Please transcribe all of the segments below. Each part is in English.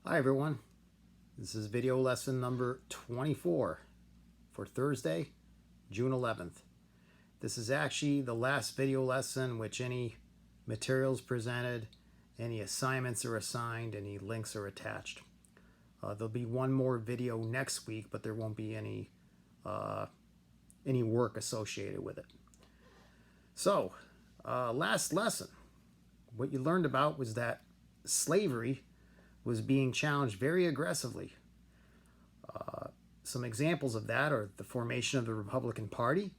Hi everyone, this is video lesson number 24 for Thursday, June 11th. This is actually the last video lesson which any materials presented, any assignments are assigned, any links are attached. There'll be one more video next week, but there won't be any work associated with it. So, last lesson, what you learned about was that slavery was being challenged very aggressively. Some examples of that are the formation of the Republican Party,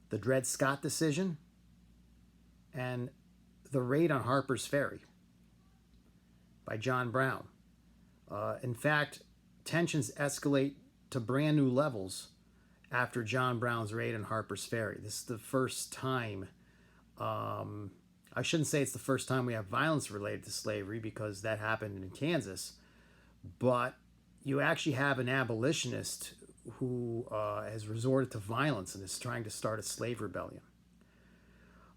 the Dred Scott decision, and the raid on Harper's Ferry by John Brown. In fact, tensions escalate to brand new levels after John Brown's raid on Harper's Ferry. This is the first time, I shouldn't say it's the first time we have violence related to slavery, because that happened in Kansas, but you actually have an abolitionist who has resorted to violence and is trying to start a slave rebellion.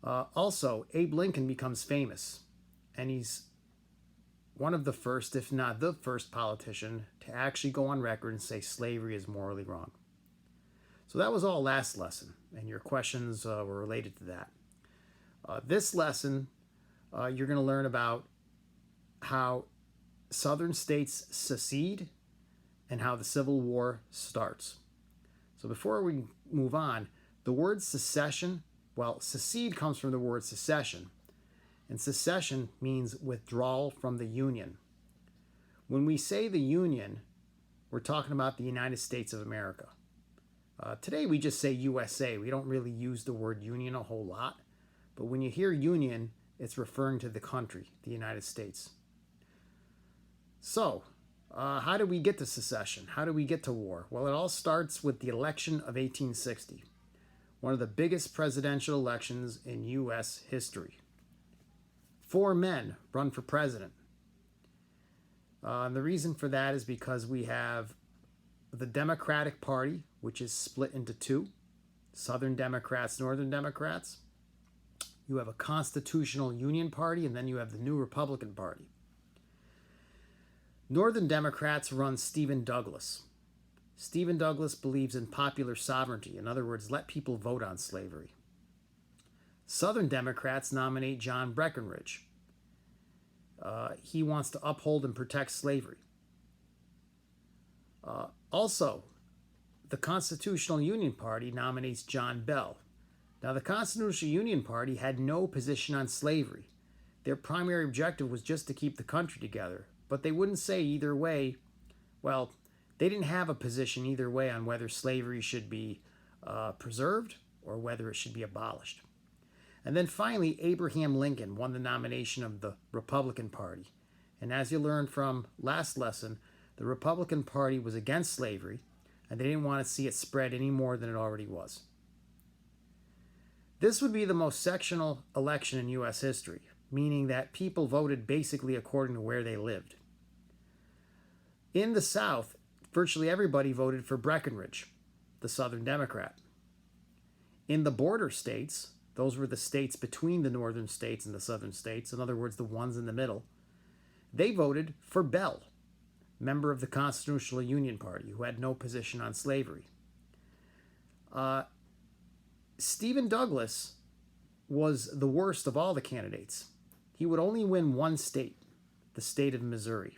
Also, Abe Lincoln becomes famous, and he's one of the first, if not the first politician to actually go on record and say slavery is morally wrong. So that was all last lesson, and your questions were related to that. This lesson, you're going to learn about how Southern states secede and how the Civil War starts. So before we move on, the word secession, well, secede comes from the word secession, and secession means withdrawal from the Union. When we say the Union, we're talking about the United States of America. Today we just say USA. We don't really use the word Union a whole lot, but when you hear Union, it's referring to the country, the United States. So, how did we get to secession? How did we get to war? Well, it all starts with the election of 1860, one of the biggest presidential elections in U.S. history. 4 men run for president. And the reason for that is because we have the Democratic Party, which is split into 2, Southern Democrats, Northern Democrats. You have a Constitutional Union Party, and then you have the New Republican Party. Northern Democrats run Stephen Douglas. Stephen Douglas believes in popular sovereignty. In other words, let people vote on slavery. Southern Democrats nominate John Breckinridge. He wants to uphold and protect slavery. Also, the Constitutional Union Party nominates John Bell. Now, the Constitutional Union Party had no position on slavery. Their primary objective was just to keep the country together, but they wouldn't say either way. Well, they didn't have a position either way on whether slavery should be preserved or whether it should be abolished. And then finally, Abraham Lincoln won the nomination of the Republican Party. And as you learned from last lesson, the Republican Party was against slavery, and they didn't want to see it spread any more than it already was. This would be the most sectional election in U.S. history, meaning that people voted basically according to where they lived. In the South, virtually everybody voted for Breckinridge, the Southern Democrat. In the border states, those were the states between the northern states and the southern states, in other words, the ones in the middle, they voted for Bell, member of the Constitutional Union Party, who had no position on slavery. Stephen Douglas was the worst of all the candidates. He would only win one state, the state of Missouri.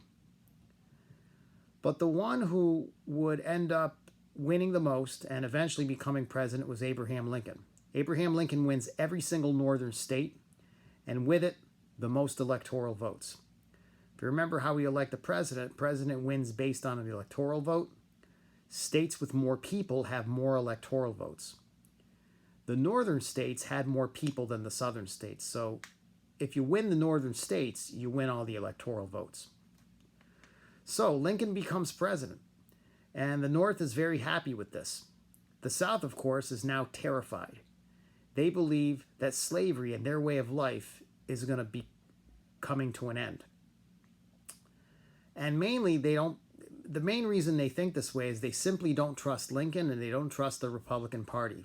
But the one who would end up winning the most and eventually becoming president was Abraham Lincoln. Abraham Lincoln wins every single northern state, and with it, the most electoral votes. If you remember how we elect the president, president wins based on an electoral vote. States with more people have more electoral votes. The northern states had more people than the southern states, so if you win the northern states, you win all the electoral votes. So Lincoln becomes president, and the North is very happy with this. The South, of course, is now terrified. They believe that slavery and their way of life is going to be coming to an end. And mainly, the main reason they think this way is they simply don't trust Lincoln and they don't trust the Republican Party.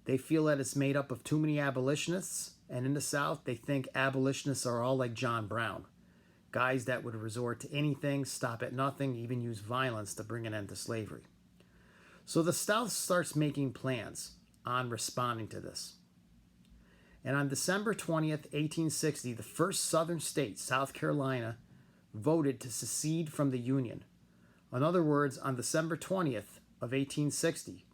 They feel that it's made up of too many abolitionists, and in the South, they think abolitionists are all like John Brown, guys that would resort to anything, stop at nothing, even use violence to bring an end to slavery. So the South starts making plans on responding to this. And on December 20th, 1860, the first Southern state, South Carolina, voted to secede from the Union. In other words, on December 20th of 1860,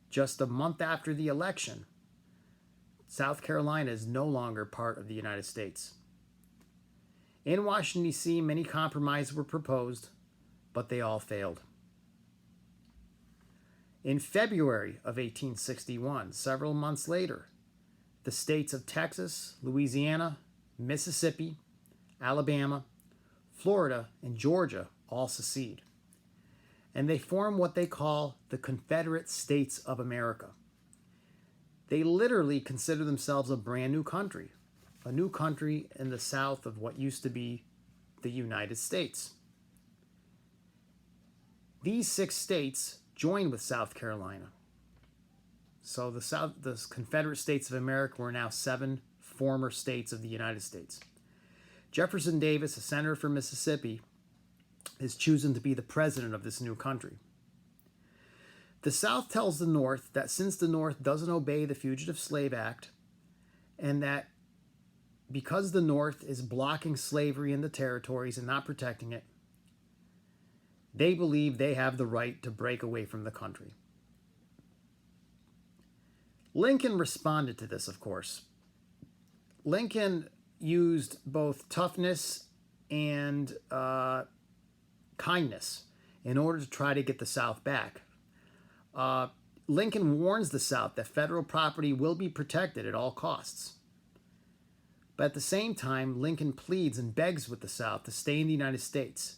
just a month after the election, South Carolina is no longer part of the United States. In Washington, D.C., many compromises were proposed, but they all failed. In February of 1861, several months later, the states of Texas, Louisiana, Mississippi, Alabama, Florida, and Georgia all secede. And they form what they call the Confederate States of America. They literally consider themselves a brand new country in the south of what used to be the United States. These 6 states joined with South Carolina. So the Confederate States of America were now 7 former states of the United States. Jefferson Davis, a senator from Mississippi, is chosen to be the president of this new country. The South tells the North that since the North doesn't obey the Fugitive Slave Act, and that because the North is blocking slavery in the territories and not protecting it, they believe they have the right to break away from the country. Lincoln responded to this, of course. Lincoln used both toughness and kindness in order to try to get the South back. Lincoln warns the South that federal property will be protected at all costs. But at the same time, Lincoln pleads and begs with the South to stay in the United States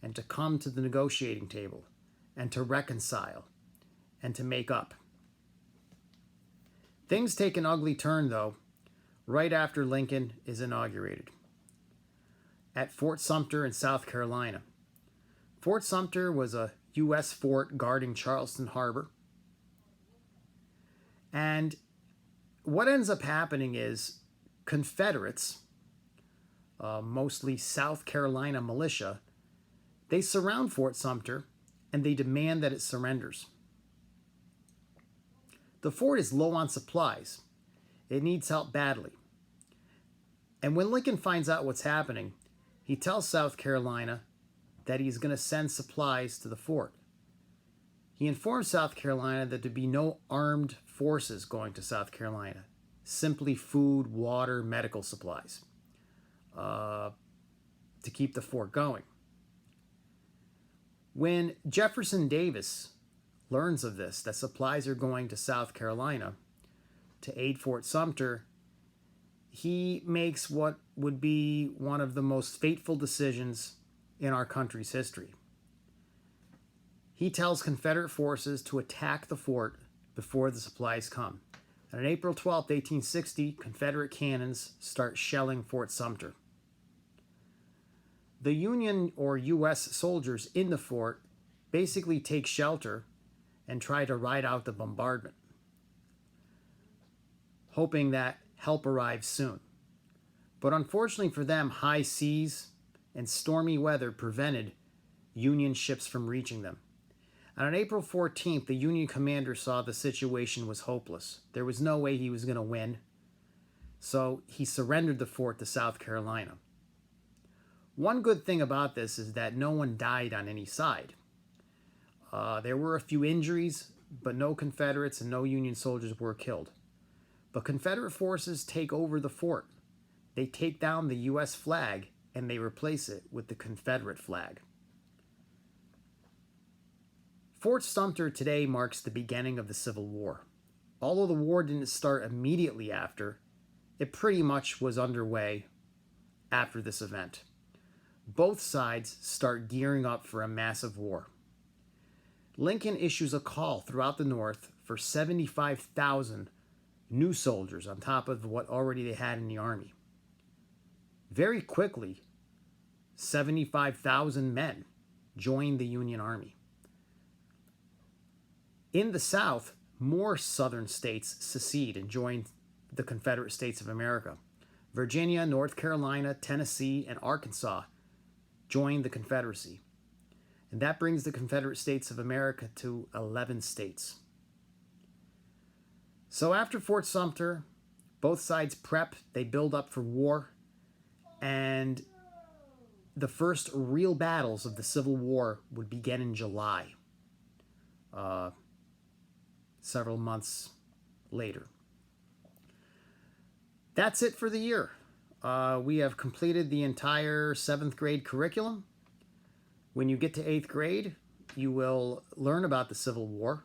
and to come to the negotiating table and to reconcile and to make up. Things take an ugly turn, though, right after Lincoln is inaugurated at Fort Sumter in South Carolina. Fort Sumter was a U.S. fort guarding Charleston Harbor. And what ends up happening is Confederates, mostly South Carolina militia, they surround Fort Sumter and they demand that it surrenders. The fort is low on supplies. It needs help badly. And when Lincoln finds out what's happening, he tells South Carolina that he's going to send supplies to the fort. He informs South Carolina that there'd be no armed forces going to South Carolina, simply food, water, medical supplies to keep the fort going. When Jefferson Davis learns of this, that supplies are going to South Carolina to aid Fort Sumter, he makes what would be one of the most fateful decisions in our country's history. He tells Confederate forces to attack the fort before the supplies come. And on April 12, 1860, Confederate cannons start shelling Fort Sumter. The Union or U.S. soldiers in the fort basically take shelter and try to ride out the bombardment, hoping that help arrives soon. But unfortunately for them, high seas and stormy weather prevented Union ships from reaching them. And on April 14th, the Union commander saw the situation was hopeless. There was no way he was going to win. So he surrendered the fort to South Carolina. One good thing about this is that no one died on any side. There were a few injuries, but no Confederates and no Union soldiers were killed. But Confederate forces take over the fort. They take down the U.S. flag and they replace it with the Confederate flag. Fort Sumter today marks the beginning of the Civil War. Although the war didn't start immediately after, it pretty much was underway after this event. Both sides start gearing up for a massive war. Lincoln issues a call throughout the North for 75,000 new soldiers on top of what already they had in the army. Very quickly, 75,000 men joined the Union Army. In the South, more southern states secede and joined the Confederate States of America. Virginia, North Carolina, Tennessee, and Arkansas joined the Confederacy. And that brings the Confederate States of America to 11 states. So after Fort Sumter, both sides prep, they build up for war, and the first real battles of the Civil War would begin in July, several months later. That's it for the year. We have completed the entire 7th grade curriculum. When you get to 8th grade, you will learn about the Civil War.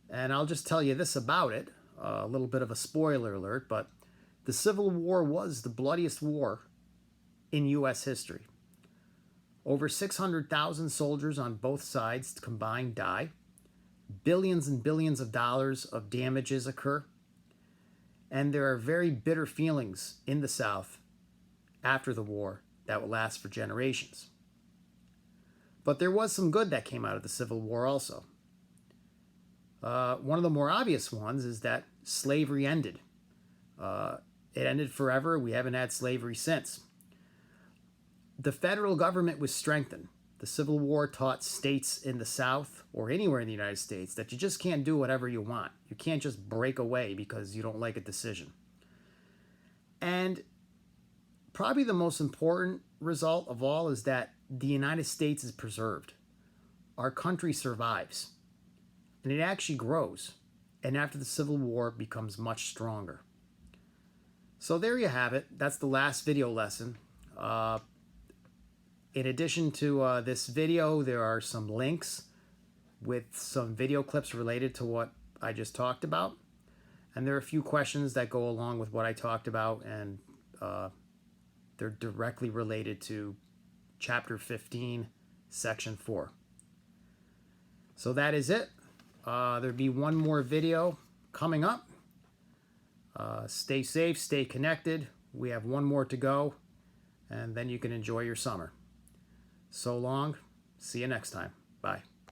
And I'll just tell you this about it, a little bit of a spoiler alert, but the Civil War was the bloodiest war in U.S. history. Over 600,000 soldiers on both sides combined die. Billions and billions of dollars of damages occur. And there are very bitter feelings in the South after the war that will last for generations. But there was some good that came out of the Civil War also. One of the more obvious ones is that slavery ended. It ended forever. We haven't had slavery since. The federal government was strengthened. The Civil War taught states in the South or anywhere in the United States that you just can't do whatever you want. You can't just break away because you don't like a decision. And probably the most important result of all is that the United States is preserved. Our country survives. And it actually grows. And after the Civil War, becomes much stronger. So there you have it. That's the last video lesson. In addition to this video, there are some links with some video clips related to what I just talked about. And there are a few questions that go along with what I talked about, and they're directly related to Chapter 15, Section 4. So that is it. There'll be one more video coming up. Stay safe, stay connected. We have one more to go, and then you can enjoy your summer. So long. See you next time. Bye.